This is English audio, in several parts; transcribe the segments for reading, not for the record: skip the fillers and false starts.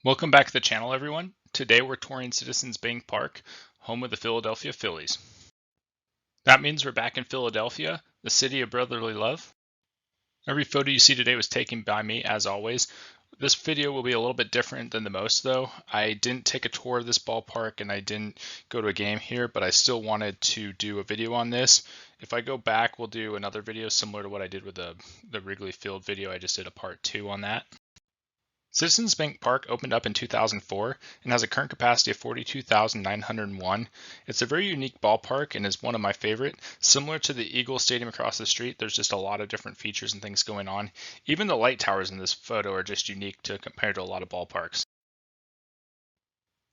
Welcome back to the channel, everyone. Today we're touring Citizens Bank Park, home of the Philadelphia Phillies. That means we're back in Philadelphia, the city of brotherly love. Every photo you see today was taken by me, as always. This video will be a little bit different than the most, though. I didn't take a tour of this ballpark and I didn't go to a game here, but I still wanted to do a video on this. If I go back, we'll do another video similar to what I did with the Wrigley Field video. I just did a part 2 on that. Citizens Bank Park opened up in 2004 and has a current capacity of 42,901. It's a very unique ballpark and is one of my favorite. Similar to the Eagle Stadium across the street, there's just a lot of different features and things going on. Even the light towers in this photo are just unique compared to a lot of ballparks.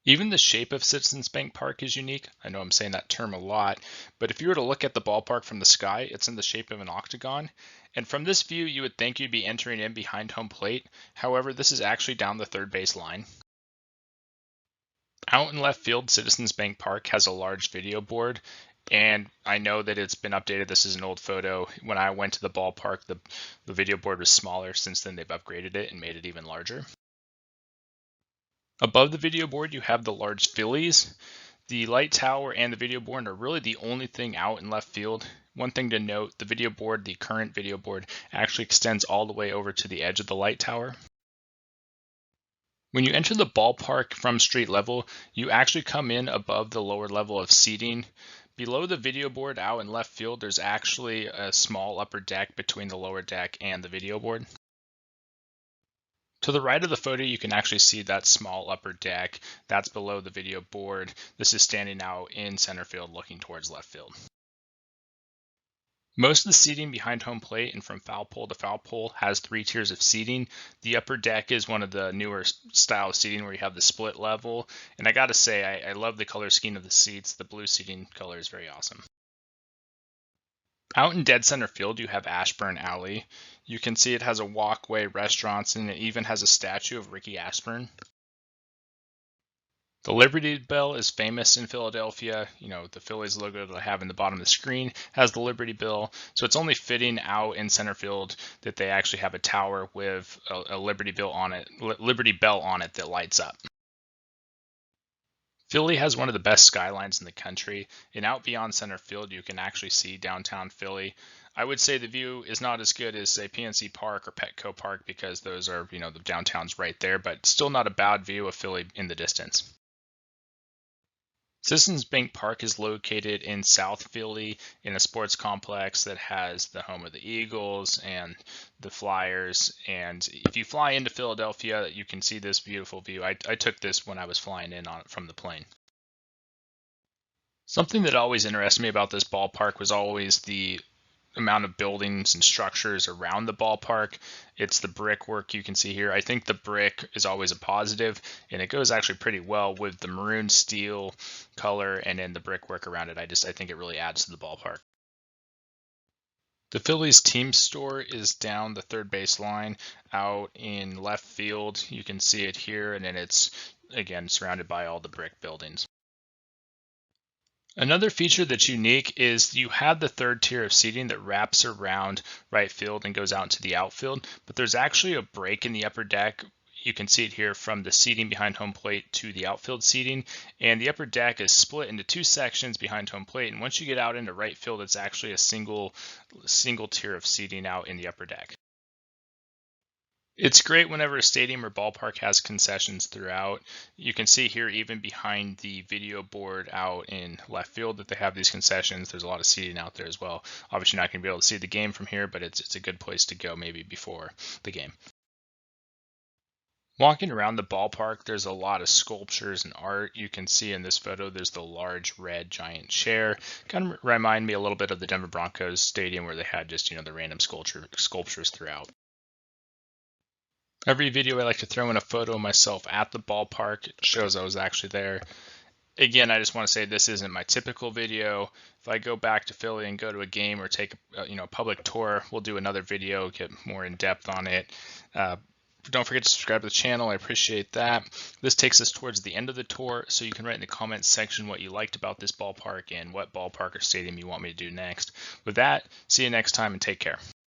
Even the shape of Citizens Bank Park is unique. I know I'm saying that term a lot, but if you were to look at the ballpark from the sky, it's in the shape of an octagon. And from this view, you would think you'd be entering in behind home plate. However, this is actually down the third base line. Out in left field, Citizens Bank Park has a large video board, and I know that it's been updated. This is an old photo. When I went to the ballpark, the video board was smaller. Since then, they've upgraded it and made it even larger. Above the video board, you have the large Phillies. The light tower and the video board are really the only thing out in left field. One thing to note, the video board, the current video board, actually extends all the way over to the edge of the light tower. When you enter the ballpark from street level, you actually come in above the lower level of seating. Below the video board out in left field, there's actually a small upper deck between the lower deck and the video board. To the right of the photo, you can actually see that small upper deck. That's below the video board. This is standing out in center field looking towards left field. Most of the seating behind home plate and from foul pole to foul pole has 3 tiers of seating. The upper deck is one of the newer style of seating where you have the split level. And I gotta say, I love the color scheme of the seats. The blue seating color is very awesome. Out in dead center field, you have Ashburn Alley. You can see it has a walkway, restaurants, and it even has a statue of Ricky Ashburn. The Liberty Bell is famous in Philadelphia. You know, the Phillies logo that I have in the bottom of the screen has the Liberty Bell. So it's only fitting out in center field that they actually have a tower with a Liberty Bell on it that lights up. Philly has one of the best skylines in the country, and out beyond center field, you can actually see downtown Philly. I would say the view is not as good as, say, PNC Park or Petco Park because those are, the downtown's right there, but still not a bad view of Philly in the distance. Citizens Bank Park is located in South Philly in a sports complex that has the home of the Eagles and the Flyers. And if you fly into Philadelphia, you can see this beautiful view. I took this when I was flying in on it from the plane. Something that always interested me about this ballpark was always the amount of buildings and structures around the ballpark. It's the brickwork you can see here. I think the brick is always a positive, and it goes actually pretty well with the maroon steel color and then the brickwork around it. I think it really adds to the ballpark. The Phillies team store is down the third base line out in left field. You can see it here, and then it's again surrounded by all the brick buildings. Another feature that's unique is you have the third tier of seating that wraps around right field and goes out into the outfield, but there's actually a break in the upper deck. You can see it here from the seating behind home plate to the outfield seating, and the upper deck is split into 2 sections behind home plate, and once you get out into right field, it's actually a single tier of seating out in the upper deck. It's great whenever a stadium or ballpark has concessions throughout. You can see here even behind the video board out in left field that they have these concessions. There's a lot of seating out there as well. Obviously you're not going to be able to see the game from here, but it's a good place to go maybe before the game. Walking around the ballpark, there's a lot of sculptures and art. You can see in this photo, there's the large red giant chair. Kind of remind me a little bit of the Denver Broncos stadium where they had just, the random sculptures throughout. Every video I like to throw in a photo of myself at the ballpark. It shows I was actually there. Again, I just want to say this isn't my typical video. If I go back to Philly and go to a game or take a public tour, we'll do another video, get more in depth on it. Don't forget to subscribe to the channel. I appreciate that. This takes us towards the end of the tour, so you can write in the comments section what you liked about this ballpark and what ballpark or stadium you want me to do next. With that, see you next time and take care.